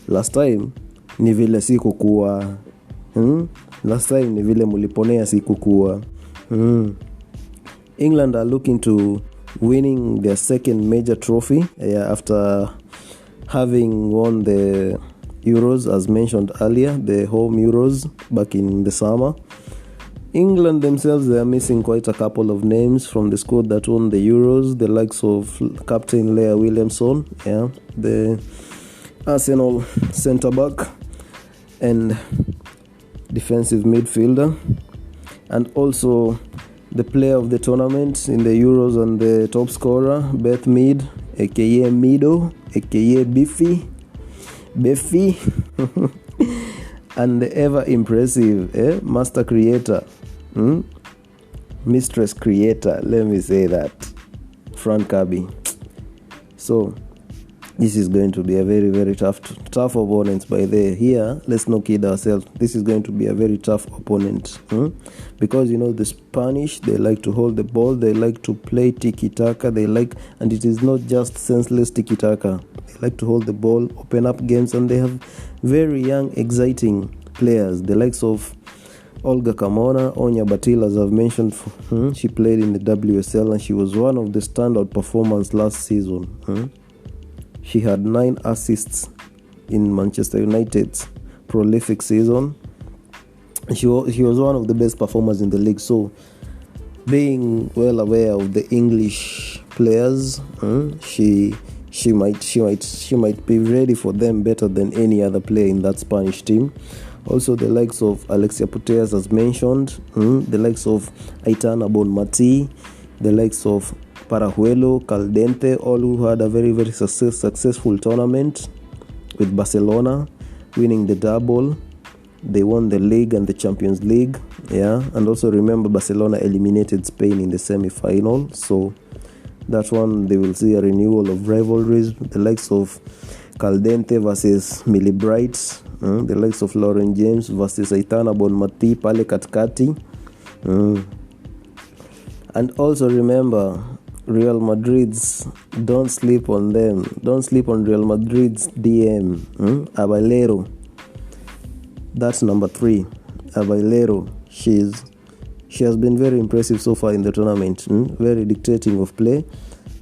last time ni vile sikukuwa. Last time ni vile muliponea sikukuwa. England are looking to winning their second major trophy after having won the Euros, as mentioned earlier, the home Euros back in the summer. England themselves, they are missing quite a couple of names from the squad that won the Euros, the likes of Captain Leah Williamson, the Arsenal centre-back and defensive midfielder, and also the player of the tournament in the Euros and the top scorer, Beth Mead, aka Mido, aka Biffy, and the ever impressive master creator, mistress creator, let me say that, Fran Kirby. So this is going to be a very, very tough opponent. By here, let's not kid ourselves. This is going to be a very tough opponent, because the Spanish, they like to hold the ball, they like to play tiki-taka, and it is not just senseless tiki-taka. They like to hold the ball, open up games, and they have very young, exciting players, the likes of Olga Carmona, Onya Matildas, I've mentioned. She played in the WSL, and she was one of the standout performers last season. She had 9 assists in Manchester United's prolific season. She was one of the best performers in the league. So, being well aware of the English players, she might be ready for them better than any other player in that Spanish team. Also, the likes of Alexia Putellas, as mentioned, the likes of Aitana Bonmati, the likes of Parajuelo, Caldente, all who had a very, very successful tournament with Barcelona, winning the double. They won the league and the Champions League, and also remember Barcelona eliminated Spain in the semi-final, so that one they will see a renewal of rivalries. The likes of Caldente versus Millie Bright, the likes of Lauren James versus Aitana Bonmati pale katikati, and also remember Real Madrid's, don't sleep on them. Don't sleep on Real Madrid's DM. Abelero. That's number 3. Abelero. She has been very impressive so far in the tournament. Very dictating of play.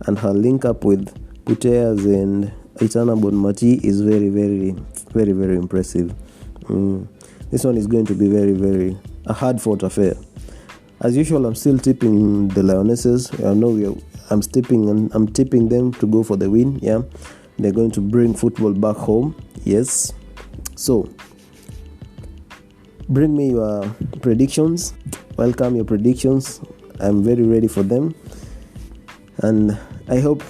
And her link up with Putellas and Aitana Bonmati is very, very, very, very impressive. This one is going to be very, very a hard-fought affair. As usual, I'm still tipping the Lionesses. I know I'm tipping them to go for the win. They're going to bring football back home. Yes. So, bring me your predictions. Welcome your predictions. I'm very ready for them. And I hope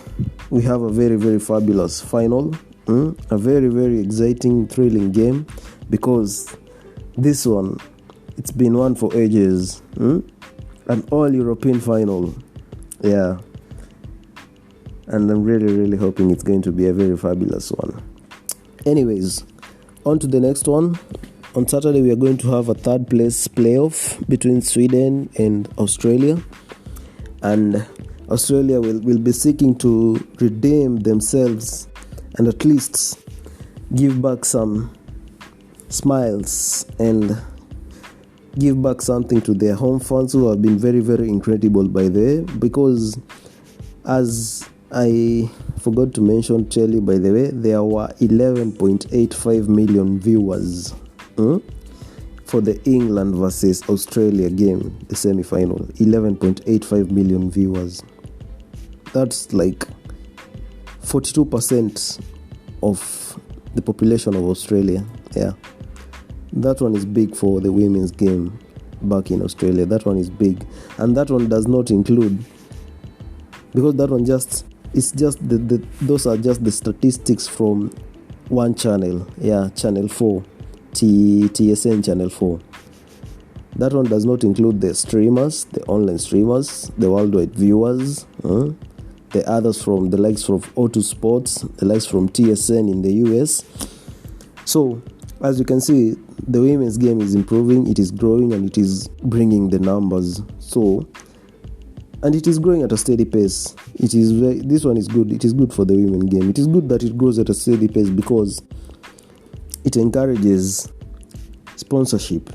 we have a very, very fabulous final. A very, very exciting, thrilling game. Because this one, It's been one for ages. An all-European final. Yeah. And I'm really, really hoping it's going to be a very fabulous one. Anyways, on to the next one. On Saturday, we are going to have a third place playoff between Sweden and Australia. And Australia will be seeking to redeem themselves and at least give back some smiles and give back something to their home fans who have been very, very incredible by the way. Because as I forgot to mention, Chelsea, by the way, there were 11.85 million viewers for the England versus Australia game, the semi-final. 11.85 million viewers. That's like 42% of the population of Australia. Yeah, that one is big for the women's game back in Australia. That one is big, and that one does not include, because that one it's just those are just the statistics from one channel. Yeah, channel 4, TSN channel 4. That one does not include the streamers, the online streamers, the worldwide viewers, the others from the likes from O2 Sports, the likes from TSN in the US. So, as you can see, the women's game is improving, it is growing, and it is bringing the numbers. So, and it is growing at a steady pace. This one is good. It is good for the women game. It is good that it grows at a steady pace because it encourages sponsorship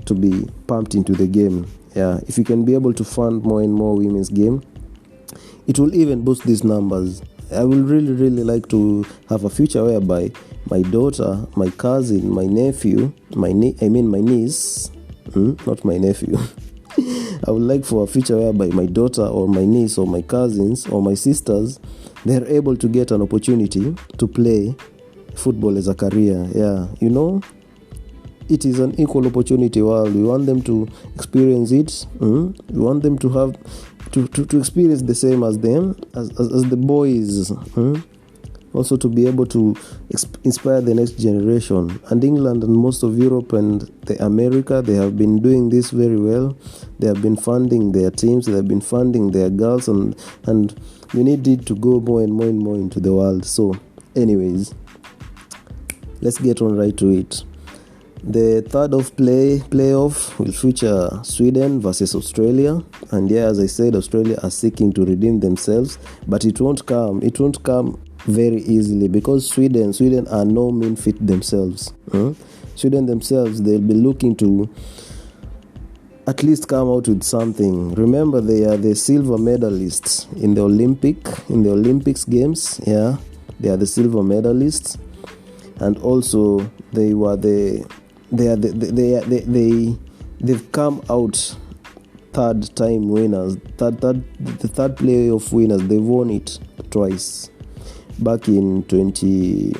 to be pumped into the game. Yeah, if you can be able to fund more and more women's game, it will even boost these numbers. I will really, really like to have a future whereby my daughter, my cousin, my nephew, my niece, not my nephew. I would like for a future whereby my daughter or my niece or my cousins or my sisters, they're able to get an opportunity to play football as a career. Yeah, it is an equal opportunity world. We want them to experience it. We want them to have to experience the same as them, as the boys. Also to be able to inspire the next generation. And England and most of Europe and the America, they have been doing this very well. They have been funding their teams, they have been funding their girls, and we need it to go more and more and more into the world. So anyways, let's get on right to it. The third of playoff will feature Sweden versus Australia. And yeah, as I said, Australia are seeking to redeem themselves, but it won't come very easily because Sweden are no mean feat themselves. Sweden themselves, they'll be looking to at least come out with something. Remember, they are the silver medalists in the Olympics games. Yeah, they are the silver medalists, and also they've come out third time winners. The third playoff winners. They've won it twice. Back in 20,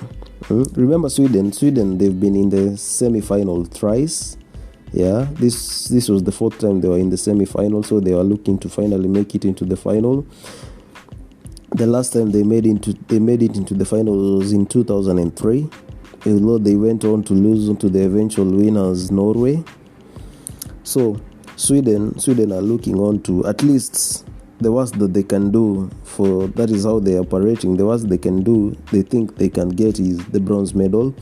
remember Sweden, they've been in the semi-final thrice. Yeah, this was the fourth time they were in the semi-final, so they were looking to finally make it into the final. The last time they made it into the final was in 2003, although they went on to lose to the eventual winners, Norway. So Sweden are looking on to at least the worst that they can do, for that is how they are operating. The worst they can do, they think they can get, is the bronze medal,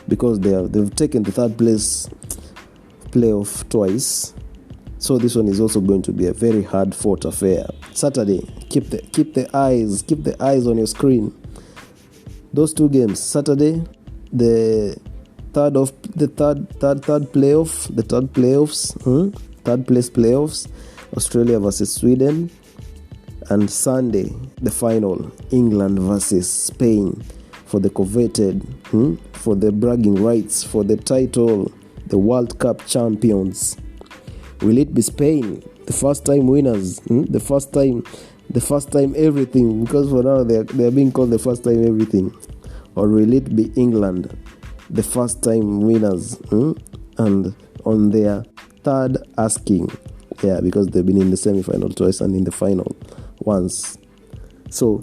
because they've taken the third place playoff twice. So this one is also going to be a very hard fought affair. Saturday, keep the eyes on your screen. Those two games, Saturday, the third place playoffs, Australia versus Sweden. And Sunday, the final, England versus Spain, for the coveted, for the bragging rights, for the title, the World Cup champions. Will it be Spain, the first time winners, the first time everything, because for now they are being called the first time everything, or will it be England, the first time winners, and on their third asking? Yeah, because they've been in the semi-final twice and in the final once. So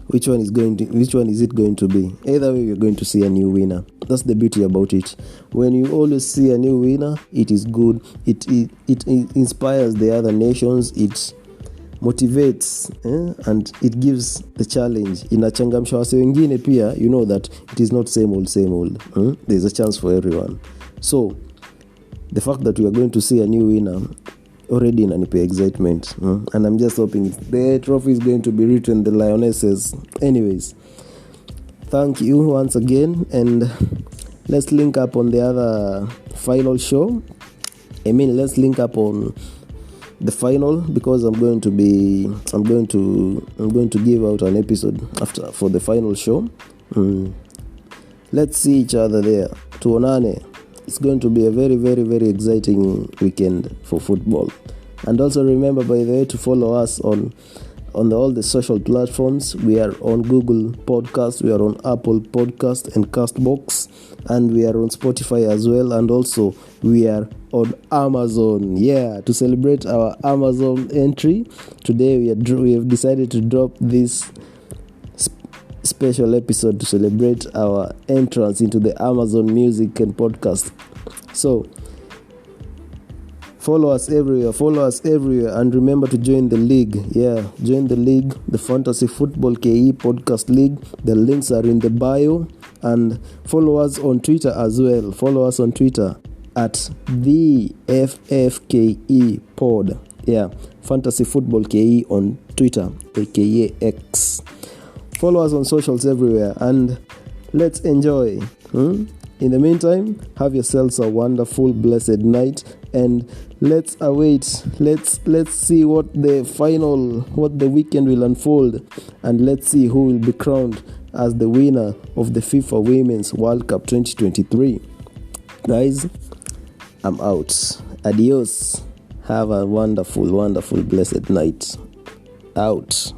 which one is it going to be? Either way, we're going to see a new winner. That's the beauty about it. When you always see a new winner, it is good. It inspires the other nations. It motivates and it gives the challenge. Inachangamsha wase wengine pia, you know that it is not same old. There's a chance for everyone. So the fact that we are going to see a new winner already inanipa excitement, and I'm just hoping the trophy is going to be written the Lionesses. Anyways, thank you once again, and let's link up on the other final show. Let's link up on the final, because I'm going to give out an episode for the final show. Let's see each other there. Tuonane. It's going to be a very, very, very exciting weekend for football. And also remember, by the way, to follow us on all the social platforms. We are on Google Podcast, we are on Apple Podcast and Castbox, and we are on Spotify as well. And also we are on Amazon. To celebrate our Amazon entry today, we have decided to drop this special episode to celebrate our entrance into the Amazon Music and Podcast. So follow us everywhere, and remember to join the league. Join the league, the Fantasy Football KE Podcast League. The links are in the bio, and follow us on Twitter as well. Follow us on Twitter at the FFKE Pod. Fantasy Football KE on Twitter, aka X. Follow us on socials everywhere, and let's enjoy. In the meantime, have yourselves a wonderful, blessed night, and let's await. Let's see what the weekend will unfold, and let's see who will be crowned as the winner of the FIFA Women's World Cup 2023. Guys, I'm out. Adios. Have a wonderful, wonderful, blessed night. Out.